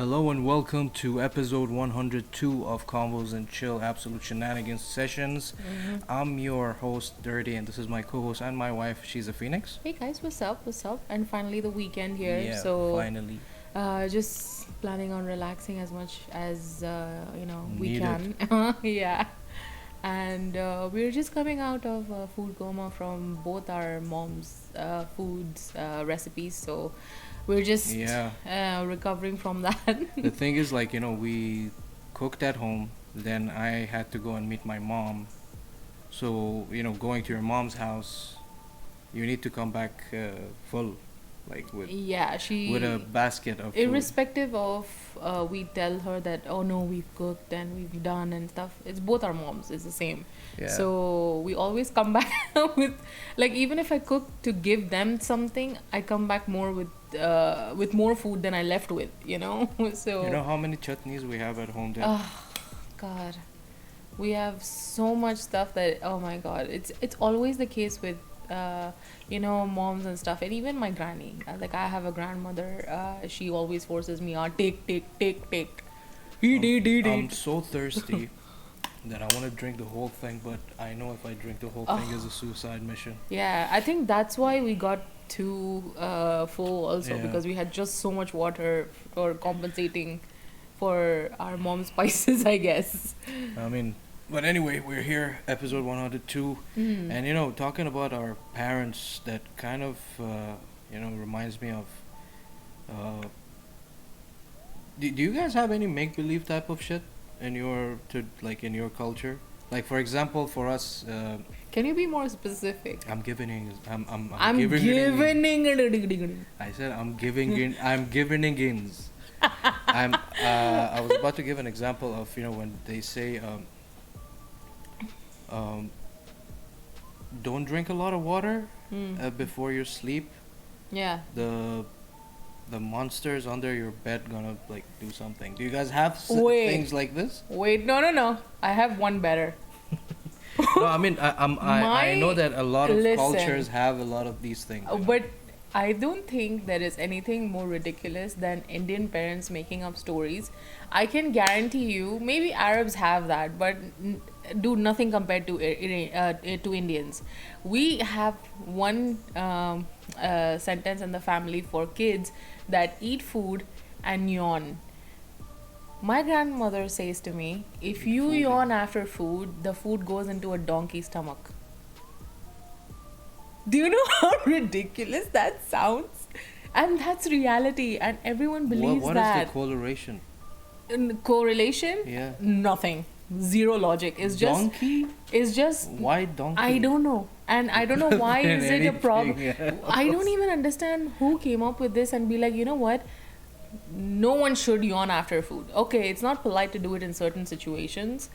Hello and welcome to episode 102 of Convos and Chill Absolute Shenanigans Sessions. I'm your host, Dirty, and this is my co host and my wife. She's a Phoenix. Hey guys, what's up? What's up? And finally the weekend here. Yeah, So finally. just planning on relaxing as much as we Needed. can. Yeah. And we're just coming out of food coma from both our moms' foods recipes. So we're just Yeah. recovering from that. The thing is, we cooked at home, then I had to go and meet my mom. So, going to your mom's house, you need to come back full, like Yeah, with a she basket of food. irrespective of we tell her that, oh no, we've cooked and we've done and stuff, it's both our moms, it's the same. Yeah. So we always come back with, like, even if I cook to give them something, I come back more with more food than I left with, so You know how many chutneys we have at home then? oh god, we have so much stuff that, oh my god, it's always the case with moms and stuff, and even my granny. Like, I have a grandmother, she always forces me on, take eat. I'm so thirsty that I want to drink the whole thing, but I know if I drink the whole thing is a suicide mission. Yeah, I think that's why we got too full also, Yeah. because we had just so much water for compensating for our mom's spices, I guess. I mean, but anyway, we're here, episode 102, and talking about our parents, that kind of, reminds me of. Do you guys have any make believe type of shit in in your culture? Like, for example, for us, Can you be more specific? I'm giving. I'm giving. I said I'm giving in. I'm giving in. I was about to give an example of when they say don't drink a lot of water before you sleep. Yeah. The monsters under your bed gonna like do something. Do you guys have Wait. things like this? Wait, no. I have one better. No, I mean I know that a lot of Listen. cultures have a lot of these things. But I don't think there is anything more ridiculous than Indian parents making up stories. I can guarantee you, maybe Arabs have that, but do nothing compared to Indians. We have one sentence in the family for kids that eat food and yawn. My grandmother says to me, if you Food. yawn after food, the food goes into a donkey's stomach. Do you know how ridiculous that sounds? And that's reality, and everyone believes What that. is the correlation? Correlation? Yeah. Nothing. Zero logic. It's just. Donkey? It's just. Why donkey? I don't know, and I don't know why Than is it a problem. anything I don't even understand who came up with this and be like, you know what? No one should yawn after food. Okay, it's not polite to do it in certain situations,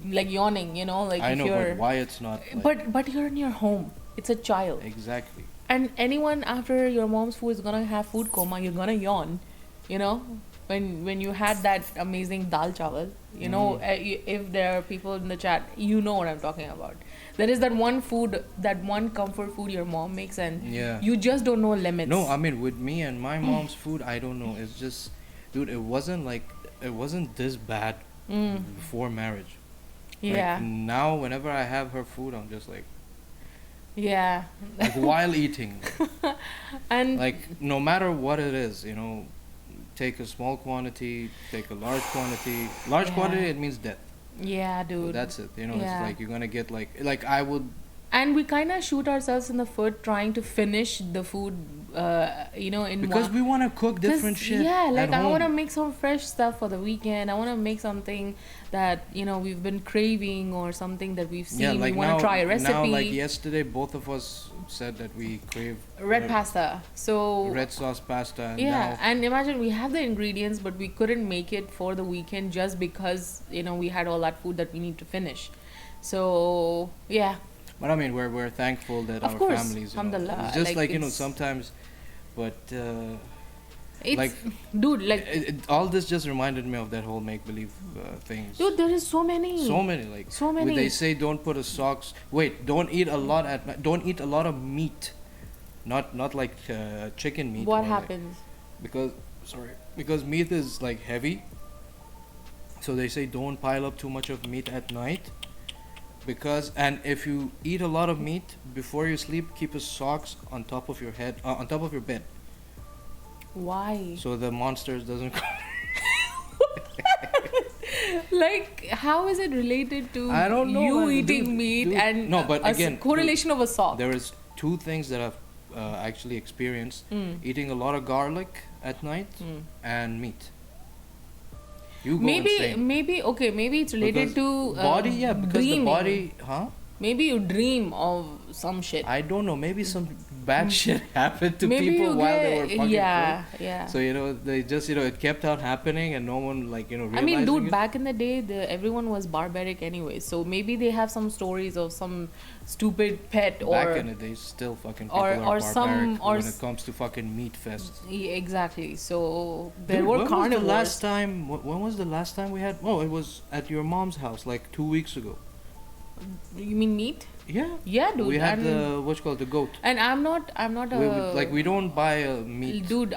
like yawning. Like I if know, you're. but why it's not? Like, But you're in your home. It's a child. exactly. And anyone after your mom's food is gonna have food coma, you're gonna yawn. When you had that amazing dal chawal, if there are people in the chat, you know what I'm talking about. There is that one food, that one comfort food your mom makes, and Yeah. you just don't know limits. No, I mean with me and my mom's food, I don't know. It's just, dude, it wasn't this bad before marriage. Yeah. Like, now, whenever I have her food, I'm just like Yeah. while eating, And like no matter what it is, take a small quantity, take a large quantity. Large Yeah. quantity, it means death. yeah, So dude. that's it. Yeah. It's like you're gonna get like I would. And we kind of shoot ourselves in the foot trying to finish the food, in Because one. we want to cook 'Cause, different shit. yeah, like at I want to home. make some fresh stuff for the weekend. I want to make something that we've been craving, or something that we've seen. Yeah, like we want now, to try a now, recipe. like yesterday, both of us said that we crave Red pasta. So red sauce pasta. And yeah, now, and imagine we have the ingredients, but we couldn't make it for the weekend just because we had all that food that we need to finish. So yeah, but I mean, we're thankful that Of our course, families. alhamdulillah, It's just like, like it's- sometimes, but it's like dude, like all this just reminded me of that whole make believe things. dude, there is so many. So many, like So when many. they say don't put a socks. Wait, don't eat a lot don't eat a lot of meat, not like chicken meat. What or like- happens? because sorry, because meat is like heavy, so they say don't pile up too much of meat at night. Because and if you eat a lot of meat before you sleep, keep your socks on top of your head, on top of your bed, Why? so the monsters doesn't. Like, how is it related to I don't know, you man. eating Dude, meat dude. and No, but a again, correlation of a sock? There is two things that I've actually experienced: Mm. eating a lot of garlic at night Mm. and meat. You go Maybe, insane. maybe it's related Because to body, yeah, because dreaming. the body, huh? Maybe you dream of some shit. I don't know. Maybe some bad shit happened to Maybe people you while they get, were fucking yeah, through. yeah. So they just it kept on happening, and no one I mean, realizing dude, it. back in the day, everyone was barbaric anyway. So maybe they have some stories of some stupid pet or Back in the day, still fucking people or- are or barbaric some- or when s- it comes to fucking meat fests. Exactly. So there Dude, were when carnivores. was the last time? When was the last time we had? Oh, it was at your mom's house like 2 weeks ago. You mean meat? Yeah. Yeah, dude. We had and, the what's called the goat. and I'm not a We don't buy meat. dude.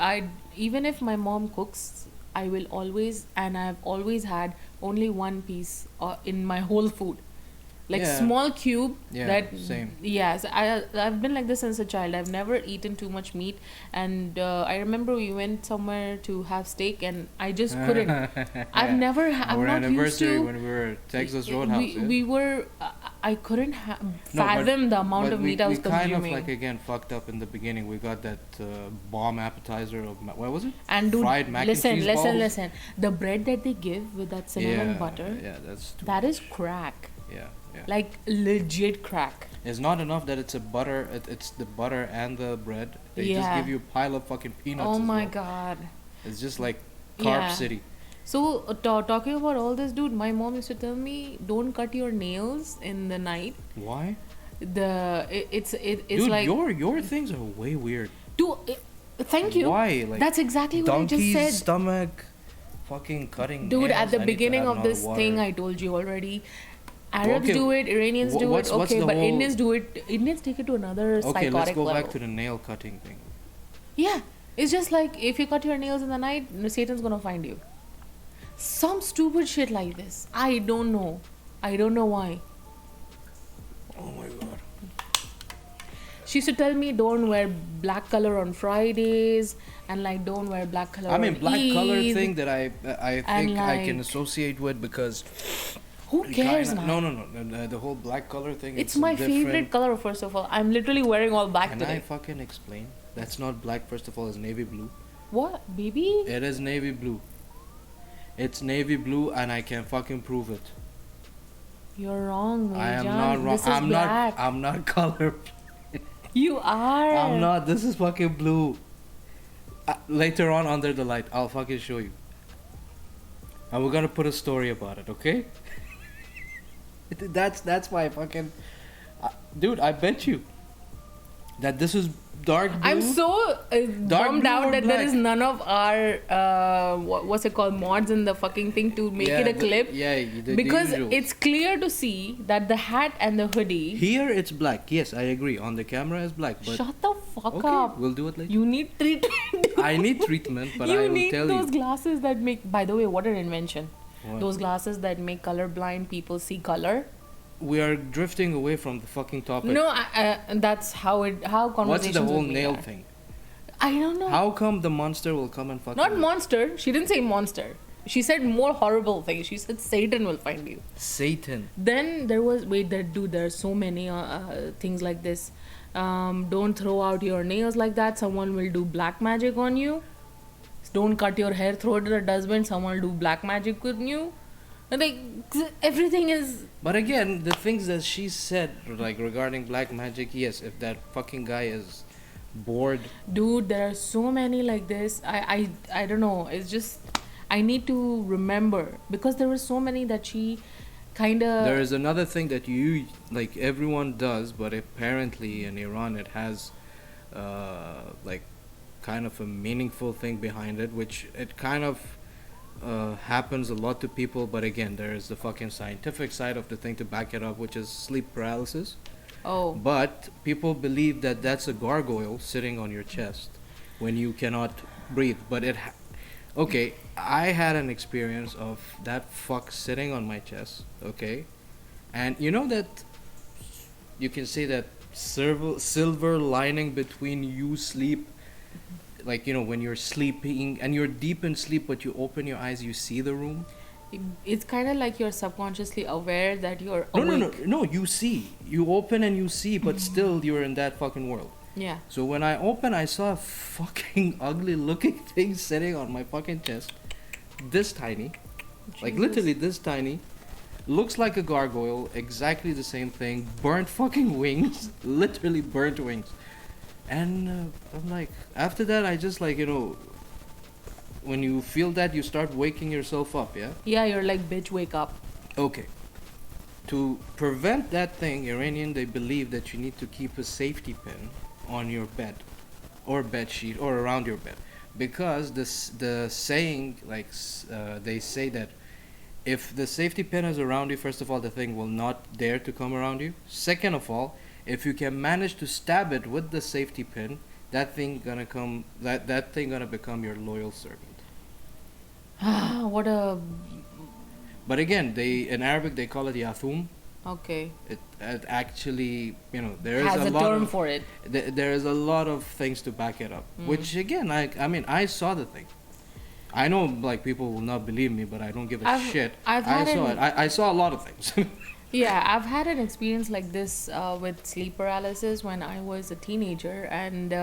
Even if my mom cooks, I will always, and I've always had only one piece in my whole food, like Yeah. small cube. Yeah, that same. Yes, I've been like this since a child. I've never eaten too much meat, and I remember we went somewhere to have steak, and I just couldn't. I've never. I'm Our not used anniversary to. when we were at Texas Roadhouse. We, yeah? we were. I couldn't No, but- fathom the amount but of meat I was we kind consuming. of like again fucked up in the beginning. We got that bomb appetizer of what was it? And dude, Fried mac listen, and cheese balls. listen. The bread that they give with that cinnamon butter, Yeah, that's too that much. is crack. Yeah, yeah. Like legit crack. It's not enough that it's a butter. It's the butter and the bread. They just Yeah. give you a pile of fucking peanuts. Oh as my well. god. It's just like carb Yeah. city. So talking about all this, dude, my mom used to tell me, don't cut your nails in the night. Why? It's Dude, like, your things are way weird. dude, thank you. Why? Like That's exactly what I just donkey's said. stomach, fucking cutting. Dude, nails. at the I need to beginning have of another this water. thing, I told you already. Arabs Okay, do it, Iranians do what's it, okay, the but whole- Indians do it. Indians take it to another Okay, psychotic let's go level. back to the nail cutting thing. Yeah, it's just like if you cut your nails in the night, Satan's gonna find you. Some stupid shit like this. I don't know. I don't know why. Oh my god. She used to tell me don't wear black color on Fridays and like don't wear black color I mean, on black color Eid. thing that I think I can like- associate with because Who cares, man? no, the whole black color thing. It's a my different- favorite color, first of all. I'm literally wearing all black Can today. I fucking explain? That's not black. First of all, it's navy blue. What, baby? It is navy blue. It's navy blue, and I can fucking prove it. You're wrong, I am Mejan. not wrong. This is black. I'm not color. You are. I'm not. This is fucking blue. Later on, under the light, I'll fucking show you. And we're gonna put a story about it, okay? That's my fucking. Dude, I bet you that this is dark blue. I'm so bummed blue out or that there black? is none of our what's it called, mods in the fucking thing to make it a clip. The Because usual. it's clear to see that the hat and the hoodie. Here it's black. Yes, I agree. On the camera it's black, but Shut the fuck okay, up. we'll do it later. You need treatment. I need treatment, but You I will need tell those you. glasses that make. By the way, what an invention! What? Those glasses that make colorblind people see color. We are drifting away from the fucking topic. No, that's how What's conversations. the whole with me nail are. thing? I don't know. How come the monster will come and fucking... Not monster. She didn't say monster. She said more horrible things. She said Satan will find you. Satan. Then there was there are so many things like this. Don't throw out your nails like that. Someone will do black magic on you. Don't cut your hair. Throw it in the dustbin. Someone will do black magic with you. And like everything is. But again, the things that she said, like regarding black magic, yes, if that fucking guy is bored... Dude, there are so many like this. I don't know. It's just I need to remember because there were so many that she kind of. There is another thing that you, like everyone does, but apparently in Iran it has like kind of a meaningful thing behind it, which it kind of happens a lot to people, but again, there is the fucking scientific side of the thing to back it up, which is sleep paralysis. Oh. But people believe that that's a gargoyle sitting on your chest when you cannot breathe. But Okay, I had an experience of that fuck sitting on my chest. Okay, and you know that you can say that silver lining between you sleep, like when you're sleeping and you're deep in sleep, but you open your eyes, you see the room. It's kind of like you're subconsciously aware that you're No, no, no, awake. no. You see, you open and you see, but still you're in that fucking world. Yeah. So when I opened, I saw a fucking ugly looking thing sitting on my fucking chest, this tiny, like Jesus. literally this tiny. Looks like a gargoyle, exactly the same thing. Burnt fucking wings, literally burnt wings. And I'm like, after that, I just like when you feel that, you start waking yourself up. Yeah. Yeah, you're like, bitch, wake up. Okay. To prevent that thing, Iranian, they believe that you need to keep a safety pin on your bed, or bed sheet, or around your bed, because the saying they say that if the safety pin is around you, first of all, the thing will not dare to come around you. Second of all, if you can manage to stab it with the safety pin, that thing gonna become your loyal servant. What a. But again, they in Arabic they call it yathum. Okay. It actually, there is Has a lot term of for it. there is a lot of things to back it up. Mm. Which again, I mean, I saw the thing. I know, like, people will not believe me, but I don't give a shit. I've I had saw an, it. I saw a lot of things. Yeah, I've had an experience like this with sleep paralysis when I was a teenager, and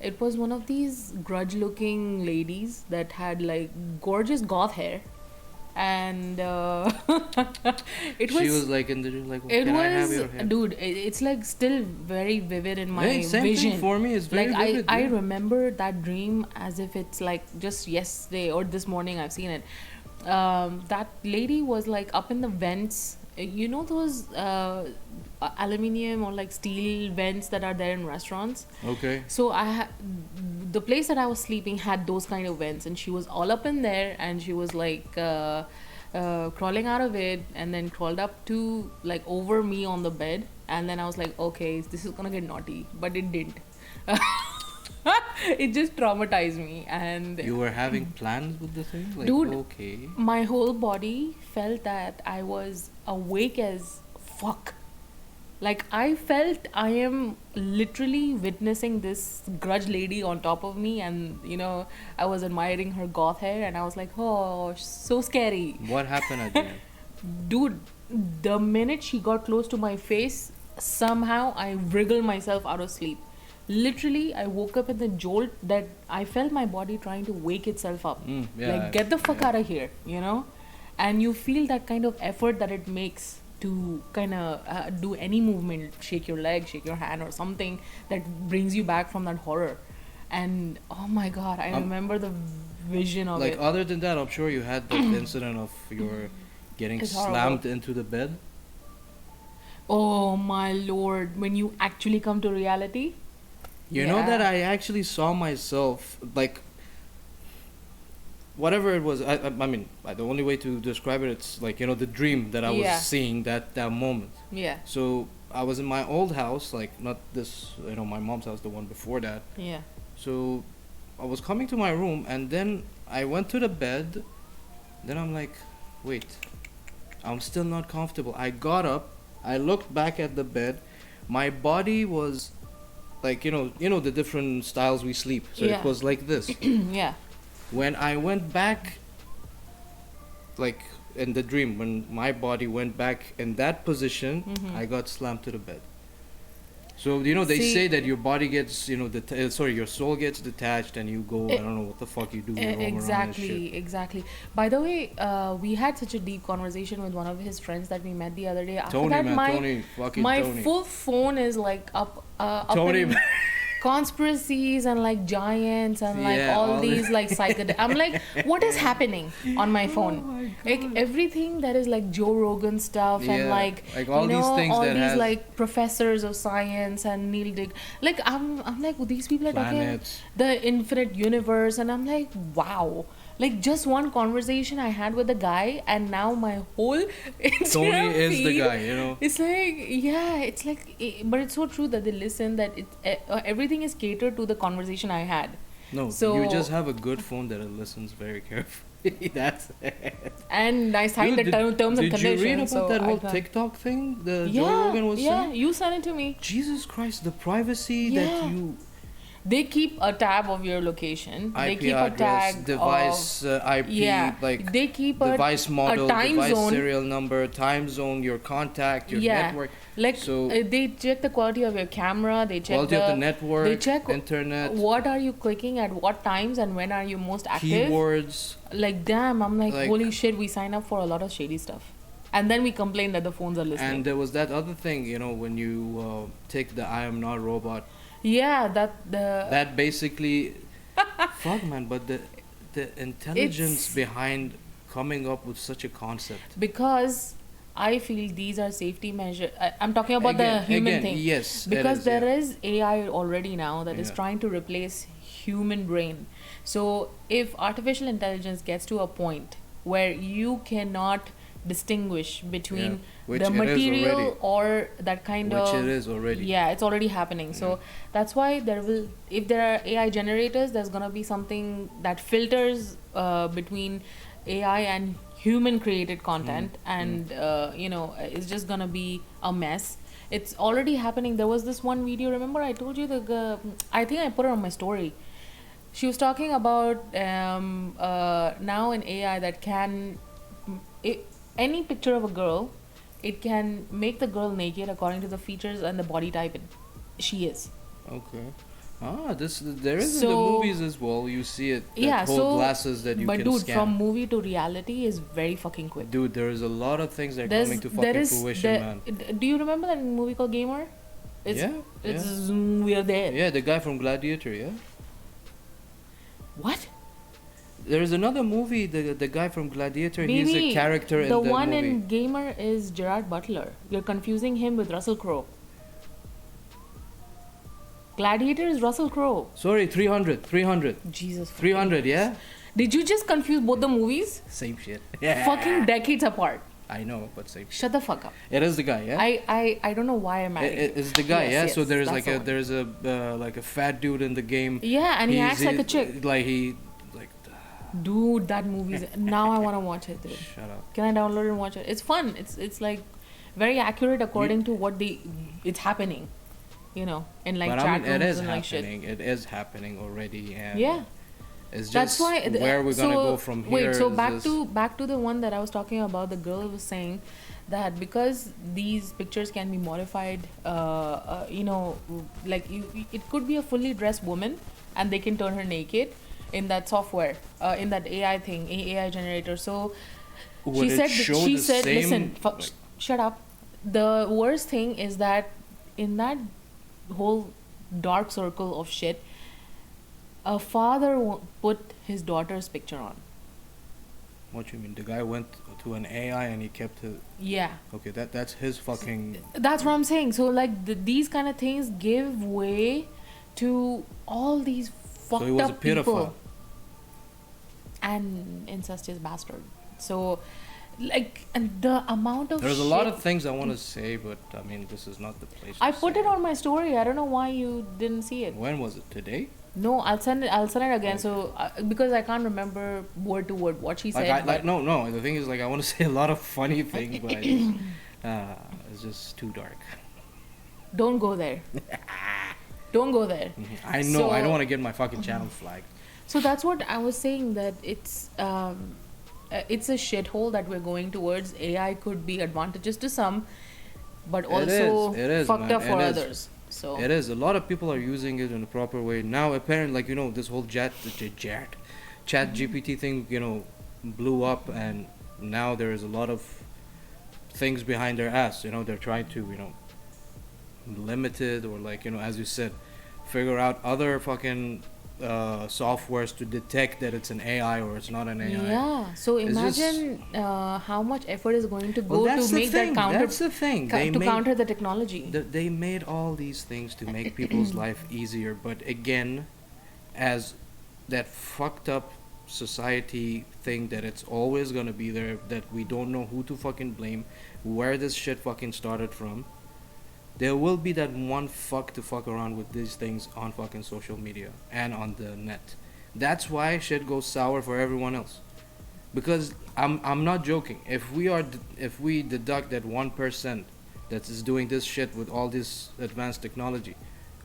it was one of these grudge-looking ladies that had like gorgeous goth hair, and it She was. was like in the dream, like, It can I have was, your hand? dude. It's like still very vivid in my Hey, same vision. thing for me. It's very Like vivid. I yeah. remember that dream as if it's like just yesterday or this morning I've seen it. That lady was like up in the vents. You know those aluminium or like steel vents that are there in restaurants. Okay. So the place that I was sleeping had those kind of vents, and she was all up in there, and she was like crawling out of it, and then crawled up to like over me on the bed, and then I was like, okay, this is gonna get naughty, but it didn't. It just traumatized me, and You were having plans with the thing? Like, Dude. okay. my whole body felt that I was awake as fuck. Like I felt I am literally witnessing this grudge lady on top of me, and I was admiring her goth hair, and I was like, oh, so scary. What happened at the end? Dude, the minute she got close to my face, somehow I wriggled myself out of sleep. Literally, I woke up in the jolt that I felt my body trying to wake itself up. Yeah, Like, get the fuck yeah. out of here. And you feel that kind of effort that it makes to kind of do any movement, shake your leg, shake your hand, or something that brings you back from that horror. And oh my god, I remember the vision of Like, it. other than that, I'm sure you had the incident of your getting It's horrible. slammed into the bed. Oh my lord, when you actually come to reality. You know that Yeah. I actually saw myself, like, whatever it was. I mean, the only way to describe it, it's like, the dream that I was Yeah. seeing that moment. Yeah, So I was in my old house, like, not this, my mom's house, the one before that. yeah. So I was coming to my room, and then I went to the bed. Then I'm like, wait, I'm still not comfortable. I got up, I looked back at the bed. My body was like, the different styles we sleep. So Yeah. it was like this. Yeah. When I went back, like in the dream, when my body went back in that position, Mhm. I got slammed to the bed. So they See- say that your body gets, your soul gets detached, and you go. I don't know what the fuck you do. You roam around and shit. Exactly. By the way, we had such a deep conversation with one of his friends that we met the other day. After Tony, that, man, Tony, fucking my Tony. full phone is like up Tony, in man. conspiracies and like giants and like Yeah, all all these like psychedelic. I'm like, what is happening on my phone? Oh my Like God. everything that is like Joe Rogan stuff and Yeah, like all these things all that these has like professors of science and Neil Dig. Like I'm like, well, these people are planets. talking the infinite universe, and I'm like, wow. Like just one conversation I had with the guy, and now my whole Instagram Tony is the feed, guy. It's like, yeah, it's like, but it's so true that they listen that everything is catered to the conversation I had. No, you just So, have a good phone that it listens very carefully. That's it. and I signed Dude, the terms and did you read conditions, about so that I whole can. TikTok thing the Joe Yeah, Rogan was yeah, saying? you sent it to me. Jesus Christ, the privacy that Yeah. you They keep a tab of your location. They IP keep a address, tag of, device IP, yeah. like They keep device a model, time device zone. serial number, time zone, your contact, your Yeah, network. like So they check the quality of your camera. They check quality of the they network, check internet, what are you clicking at what times and when are you most active. keywords, Like damn, I'm like like. holy shit. We sign up for a lot of shady stuff, and then we complain that the phones are listening. And there was that other thing, when you take the I am not robot. Yeah, That basically, fuck man, but the intelligence it's behind coming up with such a concept. because I feel these are safety measures. I'm talking about the human thing. Yes, it Because is, there yeah. is AI already now that is Yeah. trying to replace human brain. So if artificial intelligence gets to a point where you cannot distinguish between Yeah, which the it is material already. or that kind Which of it is already. yeah, it's already happening. So that's why if there are AI generators, there's gonna be something that filters between AI and human created content, and it's just gonna be a mess. It's already happening. There was this one video. Remember, I told you I think I put it on my story. She was talking about now in AI that can any picture of a girl, it can make the girl naked according to the features and the body type she is. Okay. There is in the So movies as well. You see it. That yeah, whole so glasses that you but can dude, scan. from movie to reality is very fucking quick. Dude, there is a lot of things that are There's coming to there fucking is fruition, man. do you remember that movie called Gamer? It's Yeah, it's yeah. we are there. Yeah, the guy from Gladiator, yeah. What? There is another movie, the guy from Gladiator. He's Maybe a character in the the one movie. in Gamer is Gerard Butler. You're confusing him with Russell Crowe. Gladiator is Russell Crowe. Sorry, 300, 300, Jesus. 300. Yeah, Did you just confuse both the movies? same shit. Yeah, Fucking decades apart. I know, but same. Shut the fuck up. It is the guy, yeah. I don't know why I'm mad at you. It's the guy, Yes, yeah. yes, So there's that's like the a one. there's a like a fat dude in the game. Yeah, and he He's- acts like a he's- chick. Like he like. Dude, that movie's now I want to watch it, dude. Shut up. Can I download it and watch it? It's fun. It's like very accurate according to what it's happening. In like But chat I mean, it rooms is and like shit. happening. It is happening already, and Yeah. it's That's just why where we're gonna go from here. Wait, so is back just- to the one that I was talking about. The girl was saying that because these pictures can be modified, like it could be a fully dressed woman, and they can turn her naked in that software, in that AI thing, AI generator. So Would it show she the said, same, listen, like- shut up. The worst thing is that in that whole dark circle of shit, a father put his daughter's picture on. What you mean? The guy went to an AI and he kept his. Yeah, Okay, that's his fucking. that's what I'm saying. So like these kind of things give way to all these fucked So he was a up pedophile. people and incestuous bastard. So like, and the amount of There's a lot shit- of things I want to say, but I mean, this is not the place. I to put say it on my story. I don't know why you didn't see it. When was it? Today? No, I'll send it. I'll send it again. So because I can't remember word to word what she Like, said. but no. The thing is, like, I want to say a lot of funny things, but I just, it's just too dark. don't go there. Don't go there. I know. I So- don't want to get my fucking channel flagged. So that's what I was saying, that it's a shithole that we're going towards. AI could be advantageous to some, but also It is, fucked man, up for it is. others. So It is. A lot of people are using it in a proper way now. Apparently, like this whole chat GPT thing, blew up, and now there is a lot of things behind their ass. They're trying to limit it, or like as you said, figure out other fucking softwares to detect that it's an AI or it's not an AI. yeah. So It's just- imagine how much effort is going to Well, go that's to the make thing. that counter That's the thing. They to made counter the technology. they made all these things to make people's life easier, but again, as that fucked up society thing that it's always gonna be there, that we don't know who to fucking blame, where this shit fucking started from. there will be that one fuck to fuck around with these things on fucking social media and on the net. That's why shit goes sour for everyone else. Because I'm not joking. If we deduct that 1% that is doing this shit with all this advanced technology,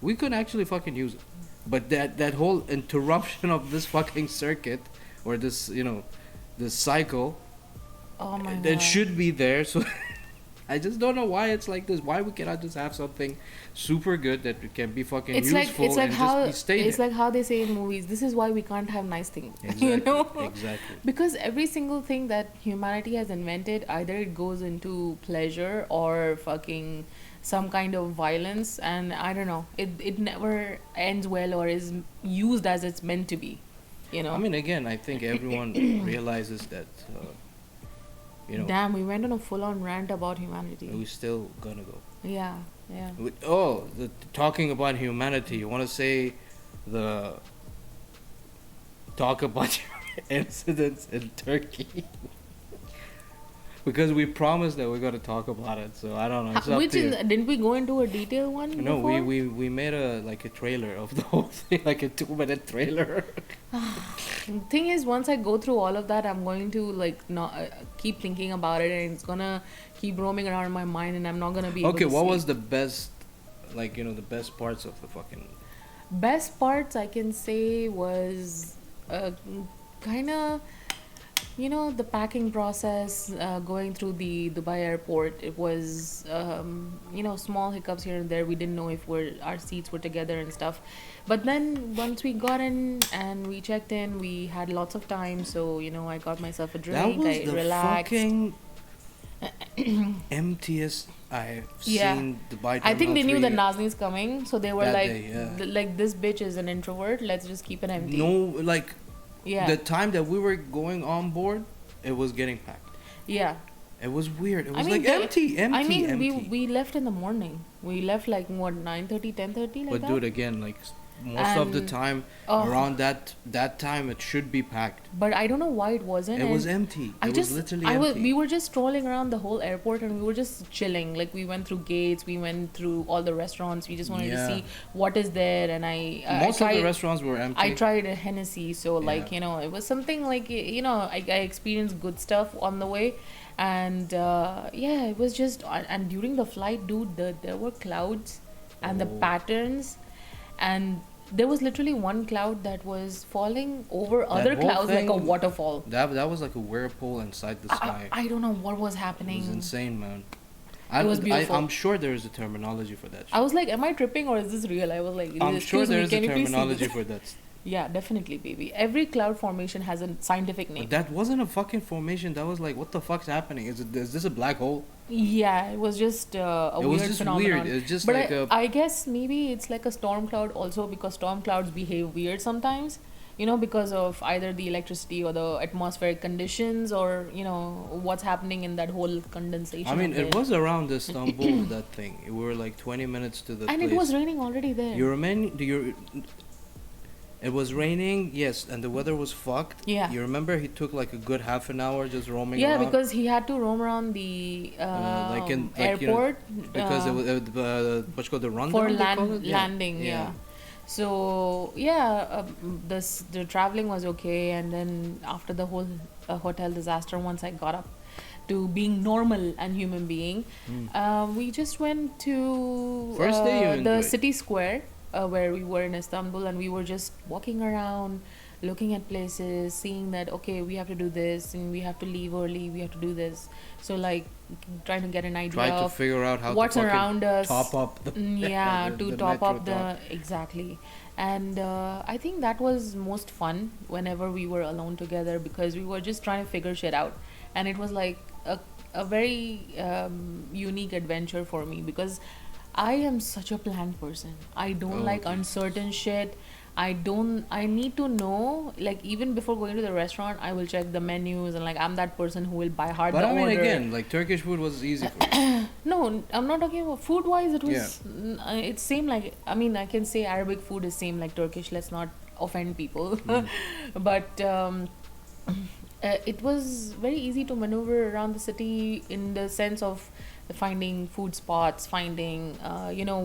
we could actually fucking use it. But that whole interruption of this fucking circuit, or this, this cycle, Oh my that god. should be there. So I just don't know why it's like this. Why we cannot just have something super good that can be fucking useful and just be stay It's there. like how they say in movies, this is why we can't have nice things. You Exactly. know? Exactly. Because every single thing that humanity has invented, either it goes into pleasure or fucking some kind of violence, and I don't know. It never ends well or is used as it's meant to be. You know? I mean, again, I think everyone realizes that, Damn, we went on a full on rant about humanity. we're still gonna go. Yeah, yeah. Talking about humanity, you want to say the talk about incidents in Turkey? Because we promised that we're gonna talk about it, so I don't know. It's up Which to is, you. didn't we go into a detailed one? No, before? we made a trailer of the whole thing, like a 2-minute trailer. The thing is, once I go through all of that, I'm going to like not keep thinking about it, and it's gonna keep roaming around in my mind, and I'm not gonna be Okay, able to what sleep. was the best, like, the best parts of the fucking? Best parts I can say was kind of, the packing process, going through the Dubai airport. It was, small hiccups here and there. We didn't know if our seats were together and stuff. But then once we got in and we checked in, we had lots of time. So, I got myself a That drink, was I the relaxed. fucking emptiest I've Yeah. seen Dubai I think they knew that Terminal Nazneen's coming, so they were 3 that like, day, yeah. like this bitch is an introvert. Let's just keep it empty. No, like, Yeah. the time that we were going on board, it was getting packed. Yeah. It was weird. It I was mean, like empty, I mean, empty. we left in the morning. We left like what 9:30, 10:30 like But that. dude, again, like, most of the And- time, Oh. around that time, it should be packed. But I don't know why it wasn't. It was and empty. I It just, was literally I was, empty. we were just strolling around the whole airport and we were just chilling. Like we went through gates, we went through all the restaurants. We just wanted Yeah. to see what is there. And Most of the tried, restaurants were empty. I tried a Hennessy, so like Yeah. it was something like I experienced good stuff on the way, and yeah, it was just and during the flight, dude, there were clouds, and the Oh. patterns, and there was literally one cloud that was falling over That other whole clouds like a thing- waterfall. That was like a whirlpool inside the sky. I don't know what was It happening. was insane, man. It was beautiful. I'm sure there is a terminology for that. I was like, am I tripping or is this real? I was like, I'm sure excuse there me, is a can you please see terminology this? for that. Yeah, definitely, baby. Every cloud formation has a scientific name. But that wasn't a fucking formation. That was like, what the fuck's happening? Is this a black hole? Yeah, it was just a It was weird just phenomenon. weird. It's just but like I guess maybe it's like a storm cloud also because storm clouds behave weird sometimes. Because of either the electricity or the atmospheric conditions or, what's happening in that whole condensation. I mean, of it it. was around Istanbul, that thing. We were like 20 minutes to the And place. it was raining already there. It was raining, yes, and the weather was fucked. Yeah. You remember he took like a good half an hour just roaming Yeah, around? because he had to roam around the airport because it was what's called the rundown. for they call it? Yeah. landing. Yeah. So yeah, the traveling was okay, and then after the whole hotel disaster, once I got up to being normal and human being, we just went to First day you the enjoyed. city square where we were in Istanbul, and we were just walking around, looking at places, seeing that okay, we have to do this, and we have to leave early, we have to do this. So like trying to get an idea Try to of figure out how what's to fucking around us. top up the Yeah, to the top metro up the exactly. And I think that was most fun whenever we were alone together because we were just trying to figure shit out, and it was like a very unique adventure for me because I am such a planned person. I don't like Okay. uncertain shit. I need to know, like even before going to the restaurant, I will check the menus and like I'm that person who will buy hard But the I mean, order. again, like Turkish food was easy for you. No, I'm not talking about food wise. It was it's same like I mean I can say Arabic food is same like Turkish. Let's not offend people, but it was very easy to maneuver around the city in the sense of finding food spots, finding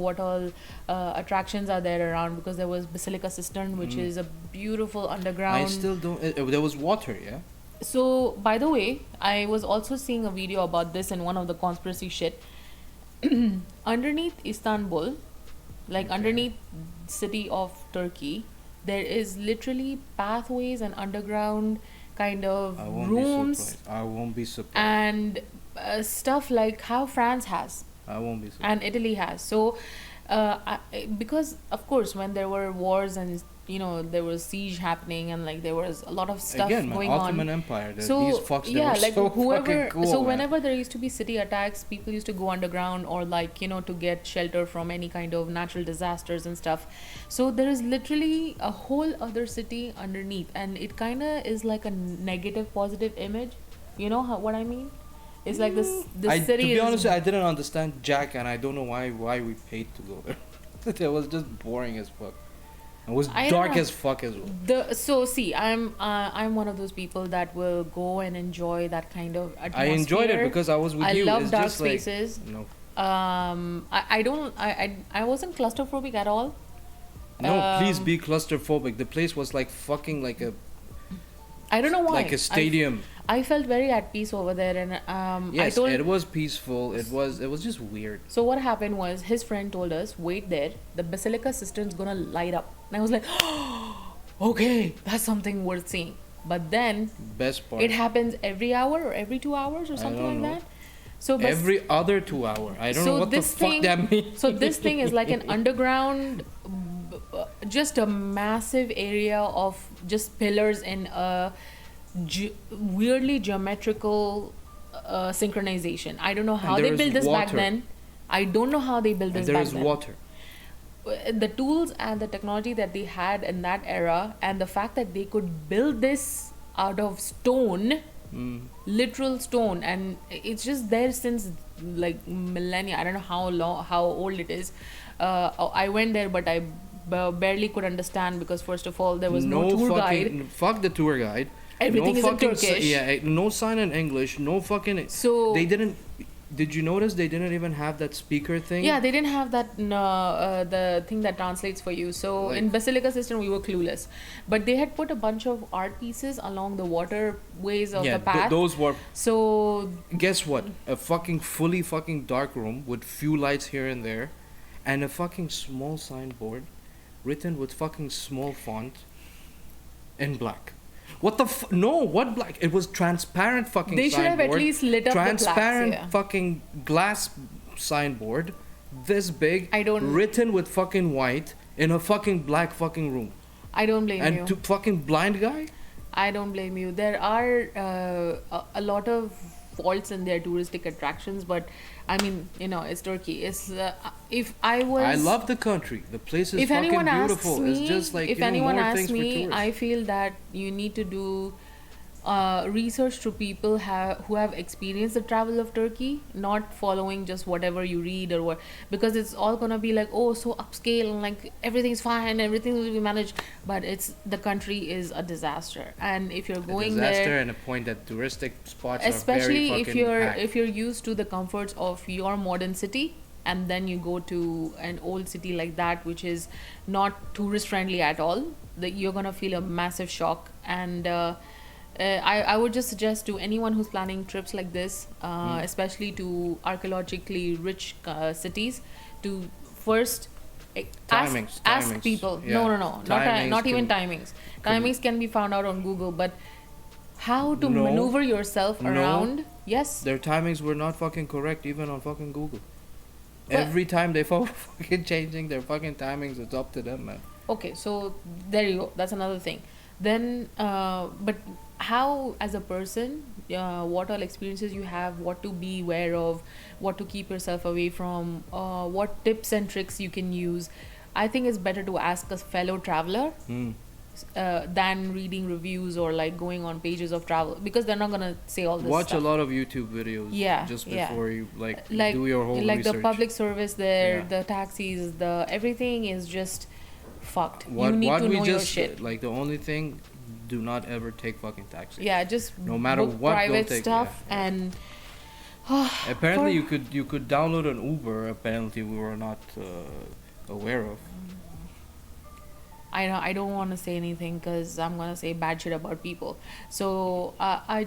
what all attractions are there around, because there was Basilica Cistern, which Mm. is a beautiful I underground. still don't. There was water, yeah. So, by the way, I was also seeing a video about this in one of the conspiracy shit. Underneath Istanbul, like Okay. underneath city of Turkey, there is literally pathways and underground kind of I won't be rooms surprised. I won't be surprised. and stuff like how France has I won't be surprised. and Italy has. So, because of course, when there were wars and there was siege happening and like there was a lot of stuff Again, man, going Ottoman on. Empire. So These fucks, they yeah, were like so whoever. fucking cool. So man. whenever there used to be city attacks, people used to go underground or like to get shelter from any kind of natural disasters and stuff. So there is literally a whole other city underneath, and it kind of is like a negative positive image. You know what I mean? It's like this. I, This to city be is honest, I didn't understand Jack, and I don't know why we paid to go there. It was just boring as fuck. It was I don't dark know. as fuck as well. So see, I'm one of those people that will go and enjoy that kind of atmosphere. I enjoyed it because I was with I you. love It's dark just like, spaces. no, I don't I wasn't claustrophobic at all. no, please Um, be claustrophobic. The place was like fucking I don't know why. like a stadium. I felt very at peace over there, and Yes, I told. it was peaceful. It was just weird. So what happened was his friend told us, wait there, the Basilica Cistern's gonna light up, and I was like, okay, that's something worth seeing. But then Best part. it happens every hour or every 2 hours or I something don't like know. that. So Every other 2 hour. I don't so know what the this fuck thing- that means. So this thing is like an underground, just a massive area of just pillars in a weirdly geometrical synchronization. I don't know how And they there is built this back water. then. I don't know how they built And this there back is then. water. The tools and the technology that they had in that era, and the fact that they could build this out of stone, literal stone, and it's just there since like millennia. I don't know how long, how old it is. I went there, but I barely could understand because first of all there was no tour guide. Fuck the tour guide. Everything no is in fucking Turkish. no sign in English. No fucking. So They didn't. Did you notice they didn't even have that speaker thing? yeah, they didn't have that the thing that translates for you. So Like- in Basilica System, we were clueless, but they had put a bunch of art pieces along the waterways of Yeah, the path. those were. So Guess what? A fucking fully fucking dark room with few lights here and there, and a fucking small signboard, written with fucking small font, in black. What the no? What black? It was transparent fucking. they should have at signboard. least lit up Transparent the plaques. Yeah. fucking glass signboard, this big, I don't- written with fucking white in a fucking black fucking room. I don't blame And you. to fucking blind guy? I don't blame you. There are a lot of faults in their touristic attractions, but I mean, it's Turkey. It's if I was. I love the country. The place is If fucking anyone asks beautiful. me, It's just like if anyone more asks things for me, tourists. I feel that you need to do research to people who have experienced the travel of Turkey, not following just whatever you read or what, because it's all gonna be like, oh, so upscale and like everything's fine, everything will be managed, but the country is a disaster, and if you're a going disaster there, and a point that touristic spots especially are very if fucking you're packed. if you're used to the comforts of your modern city, and then you go to an old city like that which is not tourist friendly at all, that you're gonna feel a massive shock. And I would just suggest to anyone who's planning trips like this, especially to archaeologically rich cities, to first Timings. ask people. Yeah. No, not Timings even can- timings. Timings can be found out on Google, but how to No. maneuver yourself No. around? Yes. Their timings were not fucking correct even on fucking Google. But- Every time they fucking changing their fucking timings, it's up to them, man. Okay, so there you go. That's another thing. Then, but how, as a person, what all experiences you have, what to be aware of, what to keep yourself away from, what tips and tricks you can use. I think it's better to ask a fellow traveler than reading reviews or like going on pages of travel, because they're not gonna say all this Watch stuff. a lot of YouTube videos. Yeah, Just yeah. before you like Like do your whole like research. the public service there, Yeah. the taxis, the everything is just fucked. What you need what to we know your just shit. like the only thing, do not ever take fucking taxi. Yeah, just No matter book what, don't private take. stuff Yeah, yeah. and Apparently, for you could download an Uber. Apparently, we were not aware of. I don't want to say anything because I'm gonna say bad shit about people. So I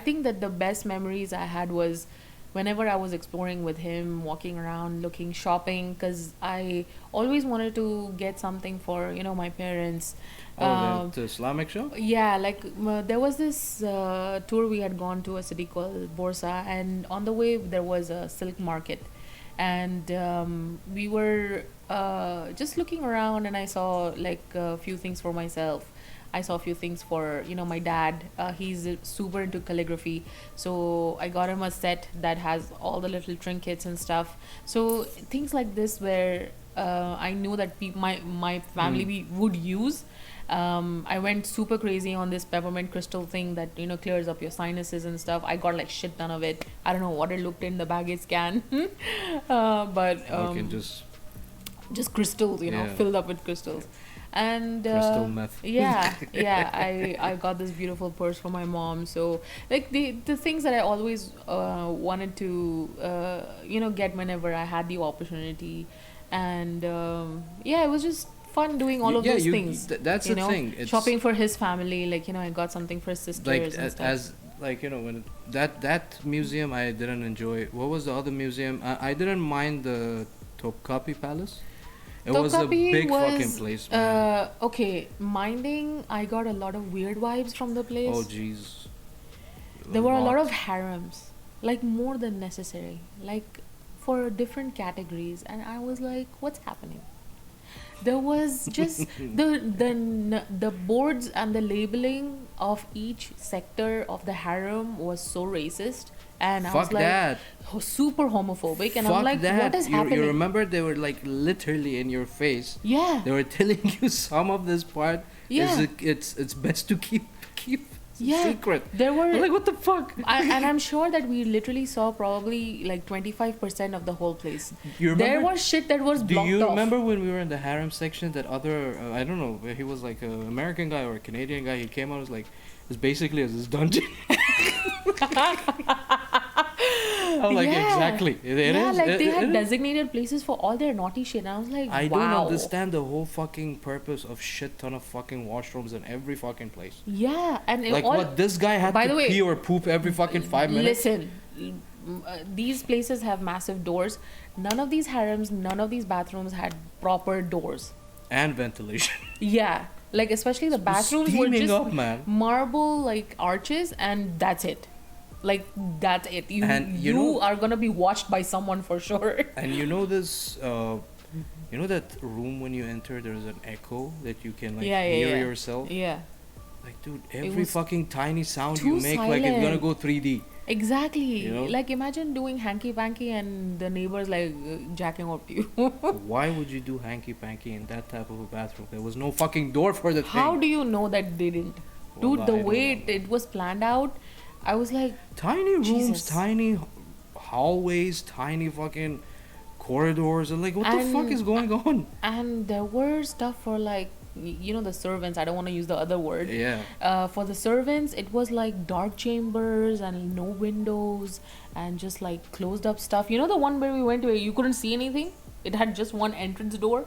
think that the best memories I had was whenever I was exploring with him, walking around, looking, shopping, because I always wanted to get something for my parents. Oh, the Islamic show. Yeah, like there was this tour we had gone to a city called Borsa, and on the way there was a silk market, and we were just looking around, and I saw like a few things for myself. I saw a few things for my dad. He's super into calligraphy, so I got him a set that has all the little trinkets and stuff. So things like this where I knew that my family Hmm. would use. I went super crazy on this peppermint crystal thing that clears up your sinuses and stuff. I got like shit ton of it. I don't know what it looked in the baggage scan, but Fucking just crystals, yeah, filled up with crystals. And crystal meth. yeah, yeah, I got this beautiful purse for my mom. So like the things that I always wanted to get whenever I had the opportunity, and yeah, it was just fun doing all of Yeah, those things. that's the thing. It's Shopping for his family, like I got something for his sisters like and stuff. as like when that museum I didn't enjoy. What was the other museum? I didn't mind the Topkapi Palace. It was a Topkapi big was, fucking place, man. okay, minding, I got a lot of weird vibes from the place. Oh jeez. There were a lot of Not. harems, like more than necessary, like for different categories, and I was like, what's happening? There was just the boards and the labeling of each sector of the harem was so racist, and I was Fuck like that. super homophobic, and I'm Fuck like, that. what is you, happening? you remember they were like literally in your face. Yeah, They were telling you some of this part yeah, it's best to keep yeah. secret. There were I'm like, what the fuck? and I'm sure that we literally saw probably like 25% of the whole place. You There remember? was shit that was Do blocked you off. remember when we were in the harem section? That other I don't know. He was like an American guy or a Canadian guy. He came out was like it's basically as this dungeon. I'm like Yeah. exactly. It yeah, is. like It- they it had is. designated places for all their naughty shit. And I was like, I wow. don't understand the whole fucking purpose of shit ton of fucking washrooms in every fucking place. Yeah, and it Like all, what this guy had By to the way, pee or poop every fucking 5 minutes. Listen, these places have massive doors. None of these harems, none of these bathrooms had proper doors. And ventilation. Yeah, like especially the bathrooms were Steaming just up, man. marble like arches, and that's it. Like that's it. You And you you know- are gonna be watched by someone for sure. And you know this, you know that room when you enter, there's an echo that you can like Yeah, yeah, hear yeah. yourself. Yeah, Like, dude, every was fucking tiny sound too you make, like it's gonna silent. go 3D. exactly. You know? Like imagine doing hanky panky and the neighbors like jacking off to you. Why would you do hanky panky in that type of a bathroom? There was no fucking door for the How thing. do you know that they didn't? Dude, Wallah, the I don't way know. it was planned out, I was like, Tiny rooms, Jesus. tiny hallways, tiny fucking corridors, and like, what the fuck And- is going on? and there were stuff for like, the servants. I don't want to use the other word. Yeah. For the servants, it was like dark chambers and no windows and just like closed up stuff. You know the one where we went to where you couldn't see anything? It had just one entrance door.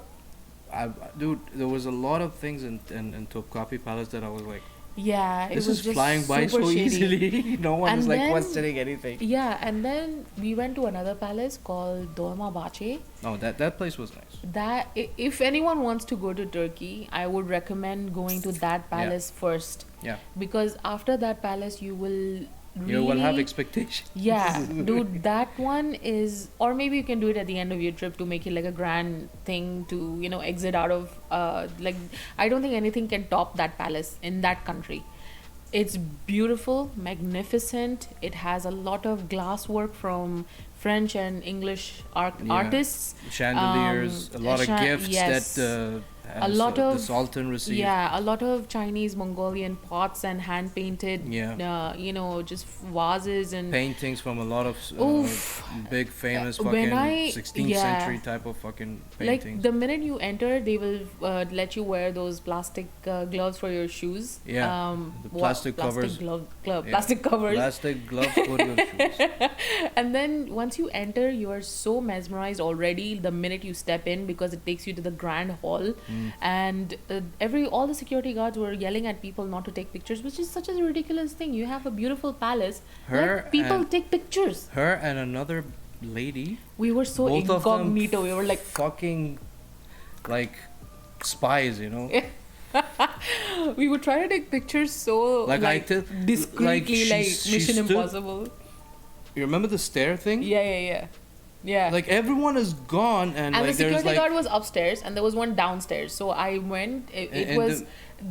Dude, there was a lot of things in Topkapi Palace that I was like, Yeah, it this was is just flying by super so shady. easily. No one And is like then- questioning anything. Yeah, and then we went to another palace called Dolma Bache. No, that place was nice. That if anyone wants to go to Turkey, I would recommend going to that palace first, Yeah. because after that palace you will really, You will have expectations. yeah, dude, that one is, or maybe you can do it at the end of your trip to make it like a grand thing to exit out of. Like I don't think anything can top that palace in that country. It's beautiful, magnificent. It has a lot of glass work from French and English Yeah. artists. Chandeliers, a lot of gifts yes. that A lot the of, Sultan received. yeah, a lot of Chinese Mongolian pots and hand painted, Yeah. just vases and Paintings from a lot of oof. big famous When fucking I 16th yeah, century type of fucking like paintings. the minute you enter, they will let you wear those plastic gloves for your shoes. Yeah, the What plastic covers. Yeah, plastic covers. plastic gloves for your shoes. And then once you enter, you are so mesmerized already the minute you step in, because it takes you to the grand hall. Mm. And all the security guards were yelling at people not to take pictures, which is such a ridiculous thing. You have a beautiful palace, Her let people and take pictures. her and another lady, We were so both of them incognito. We were like, fucking like spies, you know. we would try to take pictures so Like, I tell- discreetly, like, like she Mission stood- Impossible. You remember the stair thing? Yeah. Like everyone is gone, and And like the there's security like guard was upstairs, and there was one downstairs. So I went. It And was